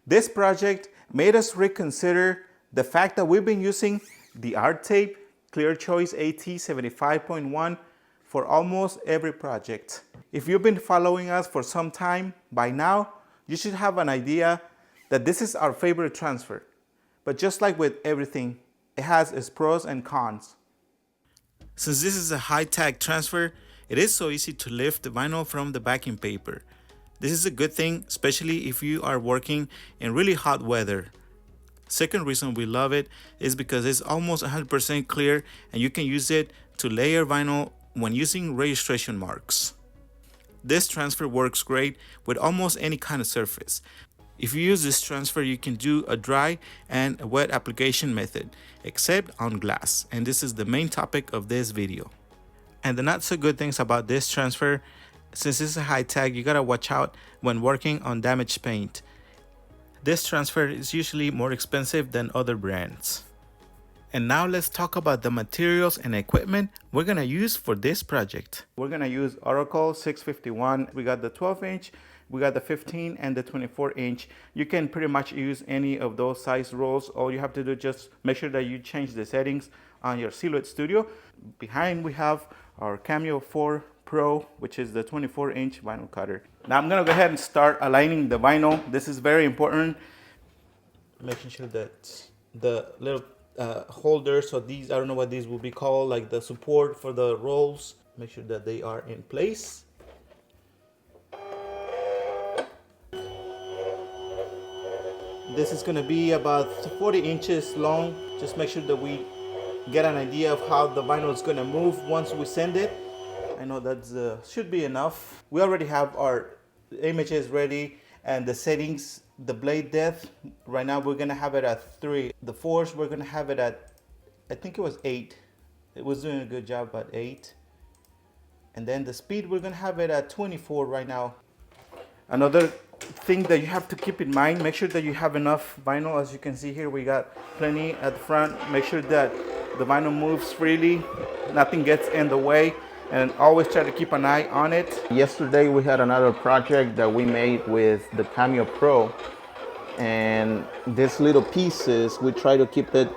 This project made us reconsider the fact that we've been using the R-TAPE Clear Choice AT75.1 for almost every project. If you've been following us for some time, by now, you should have an idea that this is our favorite transfer. But just like with everything, it has its pros and cons. Since this is a high-tag transfer, it is so easy to lift the vinyl from the backing paper. This is a good thing, especially if you are working in really hot weather. Second reason we love it is because it's almost 100% clear and you can use it to layer vinyl when using registration marks. This transfer works great with almost any kind of surface. If you use this transfer, you can do a dry and a wet application method, except on glass, and this is the main topic of this video. And the not so good things about this transfer, since it's a high tag, you gotta watch out when working on damaged paint. This transfer is usually more expensive than other brands. And now let's talk about the materials and equipment we're gonna use for this project. We're gonna use Oracle 651. We got the 12-inch, we got the 15 and the 24-inch. You can pretty much use any of those size rolls. All you have to do is just make sure that you change the settings on your Silhouette Studio. Behind we have our Cameo 4 Pro, which is the 24-inch vinyl cutter. Now I'm gonna go ahead and start aligning the vinyl. This is very important. Making sure that the little holders, so these, I don't know what these will be called, like the support for the rolls, make sure that they are in place. This is gonna be about 40 inches long. Just make sure that we get an idea of how the vinyl is gonna move once we send it. I know that should be enough. We already have our images ready and the settings. The blade depth, right now we're gonna have it at 3. The force, we're gonna have it at, I think it was 8. It was doing a good job at 8. And then the speed, we're gonna have it at 24 right now. Another thing that you have to keep in mind, make sure that you have enough vinyl. As you can see here, we got plenty at the front. Make sure that the vinyl moves freely, nothing gets in the way, and always try to keep an eye on it. Yesterday we had another project that we made with the Cameo Pro, and these little pieces, we try to keep it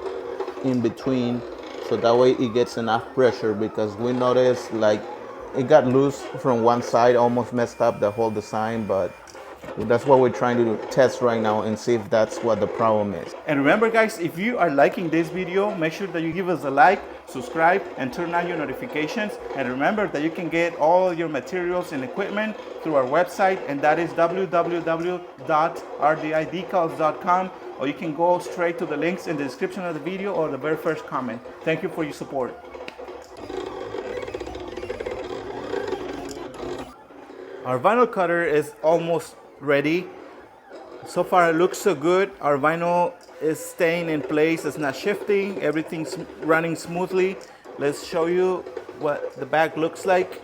in between so that way it gets enough pressure, because we noticed like it got loose from one side, almost messed up the whole design, but that's what we're trying to test right now and see if that's what the problem is. And remember guys, if you are liking this video, make sure that you give us a like, subscribe, and turn on your notifications. And remember that you can get all your materials and equipment through our website, and that is www.rdidecals.com, or you can go straight to the links in the description of the video or the very first comment. Thank you for your support. Our vinyl cutter is almost ready. So far it looks so good. Our vinyl is staying in place, it's not shifting, everything's running smoothly. Let's show you what the back looks like.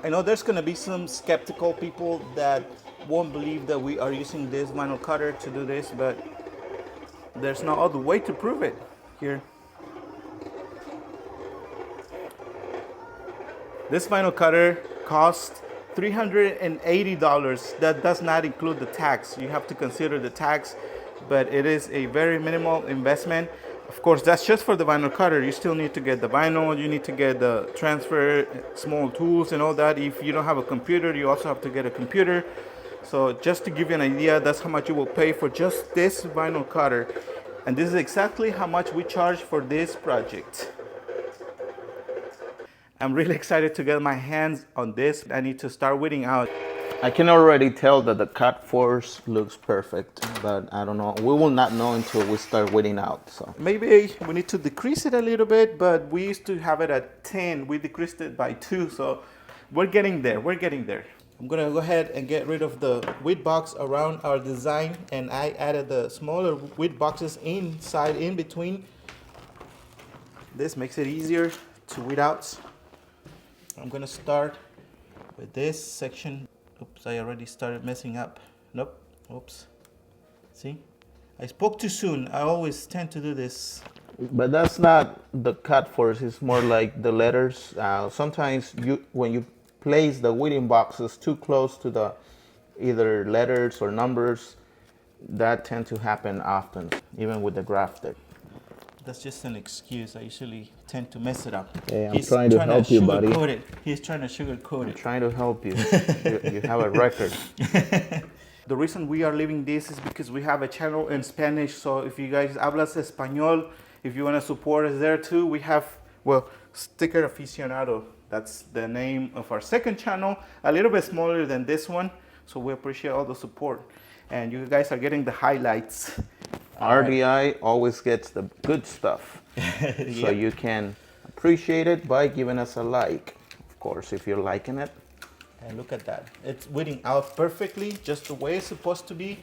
I know there's gonna be some skeptical people that won't believe that we are using this vinyl cutter to do this, but there's no other way to prove it. Here. This vinyl cutter costs $380. That does not include the tax. You have to consider the tax, but it is a very minimal investment. Of course, that's just for the vinyl cutter. You still need to get the vinyl, you need to get the transfer, small tools and all that. If you don't have a computer, you also have to get a computer. So just to give you an idea, that's how much you will pay for just this vinyl cutter. And this is exactly how much we charge for this project. I'm really excited to get my hands on this. I need to start weeding out. I can already tell that the cut force looks perfect, but I don't know. We will not know until we start weeding out. So maybe we need to decrease it a little bit, but we used to have it at 10. We decreased it by 2, so we're getting there. We're getting there. I'm gonna go ahead and get rid of the weed box around our design, and I added the smaller weed boxes inside, in between. This makes it easier to weed out. I'm gonna start with this section. Oops, I already started messing up. Nope, oops. See? I spoke too soon. I always tend to do this. But that's not the cut force, it's more like the letters. Sometimes when you place the weeding boxes too close to the either letters or numbers, that tend to happen often, even with the Graphtec. That's just an excuse. I usually tend to mess it up. Hey, I'm trying to help you, buddy. He's trying to sugarcoat it. I'm trying to help you. You have a record. The reason we are leaving this is because we have a channel in Spanish. So if you guys hablas español, if you want to support us there too, we have, well, Sticker Aficionado. That's the name of our second channel, a little bit smaller than this one. So we appreciate all the support. And you guys are getting the highlights. RDI always gets the good stuff. Yep. So you can appreciate it by giving us a like. Of course, if you're liking it. And look at that. It's weeding out perfectly, just the way it's supposed to be.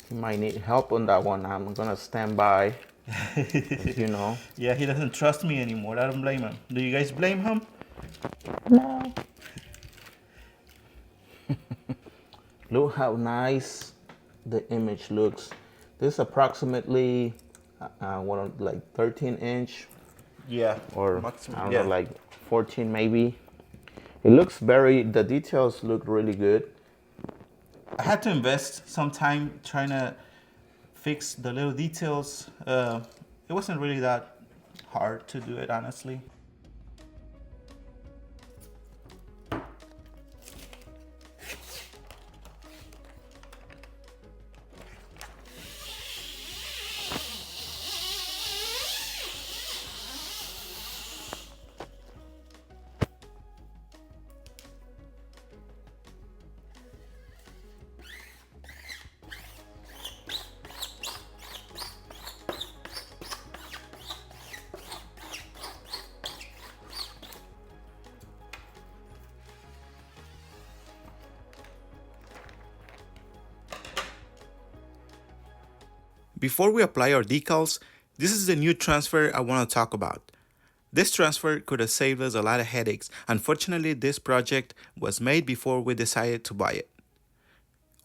You might need help on that one. I'm gonna stand by, you know. Yeah, he doesn't trust me anymore. I don't blame him. Do you guys blame him? No. Look how nice the image looks. This is approximately, like 13-inch. Yeah. Or maximum, I don't know, like 14 maybe. It looks the details look really good. I had to invest some time trying to fix the little details. It wasn't really that hard to do it, honestly. Before we apply our decals, this is the new transfer I want to talk about. This transfer could have saved us a lot of headaches. Unfortunately, this project was made before we decided to buy it.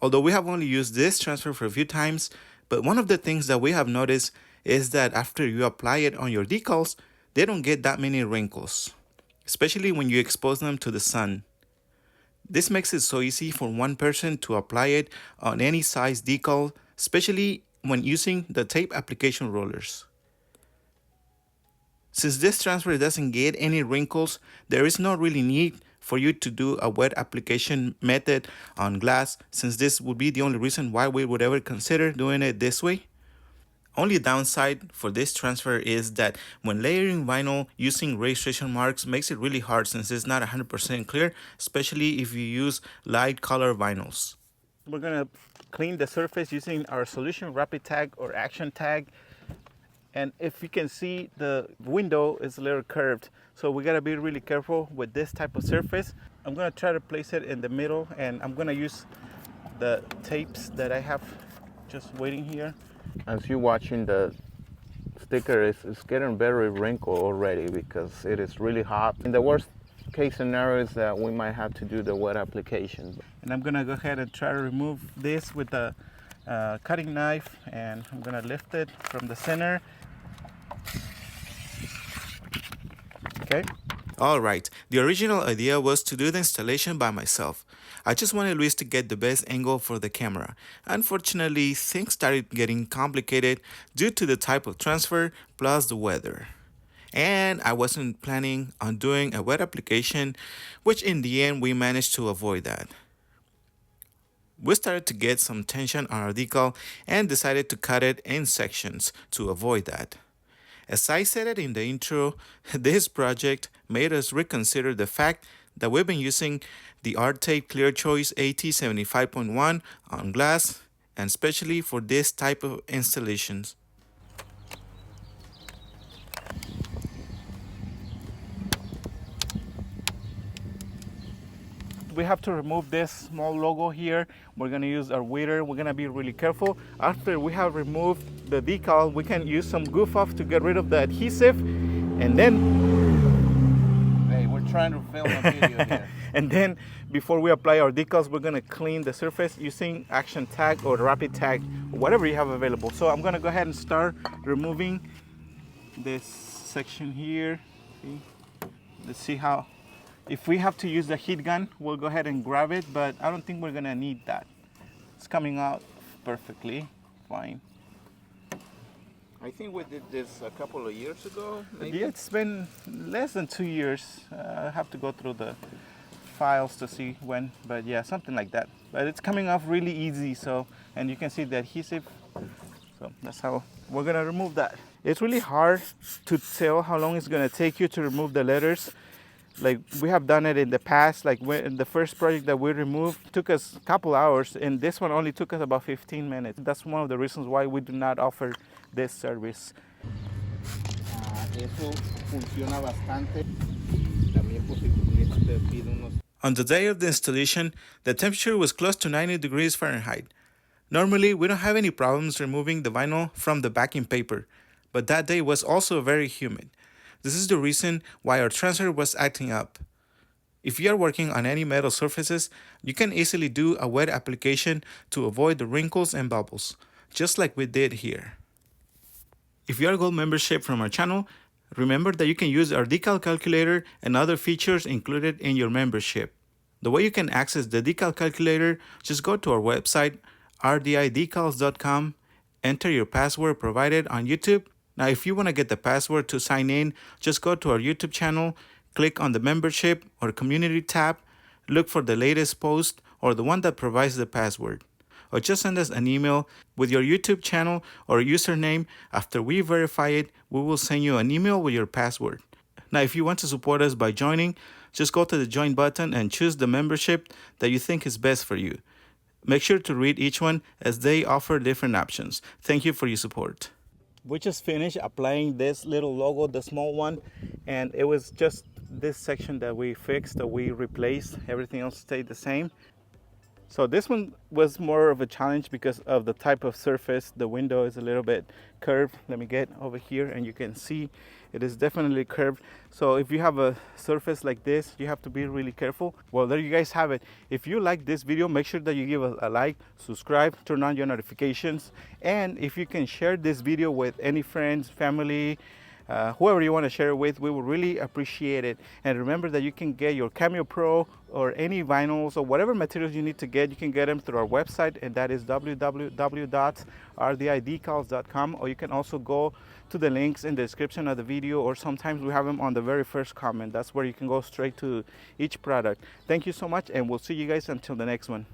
Although we have only used this transfer for a few times, but one of the things that we have noticed is that after you apply it on your decals, they don't get that many wrinkles, especially when you expose them to the sun. This makes it so easy for one person to apply it on any size decal, especially when using the tape application rollers. Since this transfer doesn't get any wrinkles, there is no really need for you to do a wet application method on glass, since this would be the only reason why we would ever consider doing it this way. Only downside for this transfer is that when layering vinyl using registration marks makes it really hard since it's not 100% clear, especially if you use light color vinyls. We're gonna clean the surface using our solution rapid tag or action tag. And if you can see, the window is a little curved. So we gotta be really careful with this type of surface. I'm gonna try to place it in the middle, and I'm gonna use the tapes that I have just waiting here. As you're watching, the sticker is getting very wrinkled already because it is really hot. In the worst case scenario is that we might have to do the wet application. And I'm gonna go ahead and try to remove this with a cutting knife, and I'm gonna lift it from the center. Okay. All right, the original idea was to do the installation by myself. I just wanted Luis to get the best angle for the camera. Unfortunately, things started getting complicated due to the type of transfer plus the weather. And I wasn't planning on doing a wet application, which in the end we managed to avoid that. We started to get some tension on our decal and decided to cut it in sections to avoid that. As I said it in the intro, this project made us reconsider the fact that we've been using the R-TAPE Clear Choice AT75.1 on glass, and especially for this type of installations. We have to remove this small logo here. We're gonna use our weeder. We're gonna be really careful. After we have removed the decal, we can use some goof off to get rid of the adhesive, and then We're trying to film a video here. and then before we apply our decals, we're gonna clean the surface using action tag or rapid tag, whatever you have available. So I'm gonna go ahead and start removing this section here. See? Let's see how. If we have to use the heat gun, we'll go ahead and grab it, but I don't think we're gonna need that. It's coming out perfectly fine. I think we did this a couple of years ago, maybe. Yeah, it's been less than 2 years. I have to go through the files to see when, but yeah, something like that. But it's coming off really easy, so, and you can see the adhesive. So that's how we're gonna remove that. It's really hard to tell how long it's gonna take you to remove the letters. Like we have done it in the past, like when the first project that we removed took us a couple hours, and this one only took us about 15 minutes. That's one of the reasons why we do not offer this service. Eso funciona bastante. También pues si tu cliente te pide unos. On the day of the installation, the temperature was close to 90 degrees Fahrenheit. Normally, we don't have any problems removing the vinyl from the backing paper, but that day was also very humid. This is the reason why our transfer was acting up. If you are working on any metal surfaces, you can easily do a wet application to avoid the wrinkles and bubbles, just like we did here. If you are a gold membership from our channel, remember that you can use our decal calculator and other features included in your membership. The way you can access the decal calculator, just go to our website, rdidecals.com, enter your password provided on YouTube. Now, if you want to get the password to sign in, just go to our YouTube channel, click on the membership or community tab, look for the latest post or the one that provides the password. Or just send us an email with your YouTube channel or username. After we verify it, we will send you an email with your password. Now, if you want to support us by joining, just go to the join button and choose the membership that you think is best for you. Make sure to read each one as they offer different options. Thank you for your support. We just finished applying this little logo, the small one, and it was just this section that we fixed, that we replaced. Everything else stayed the same. So this one was more of a challenge because of the type of surface. The window is a little bit curved. Let me get over here and you can see it is definitely curved. So if you have a surface like this, you have to be really careful. Well, there you guys have it. If you like this video, make sure that you give a like, subscribe, turn on your notifications. And if you can share this video with any friends, family, whoever you want to share it with, we will really appreciate it. And remember that you can get your Cameo Pro or any vinyls or whatever materials you need to get, you can get them through our website, and that is www.rdidecals.com, or you can also go to the links in the description of the video, or sometimes we have them on the very first comment. That's where you can go straight to each product. Thank you so much, and we'll see you guys until the next one.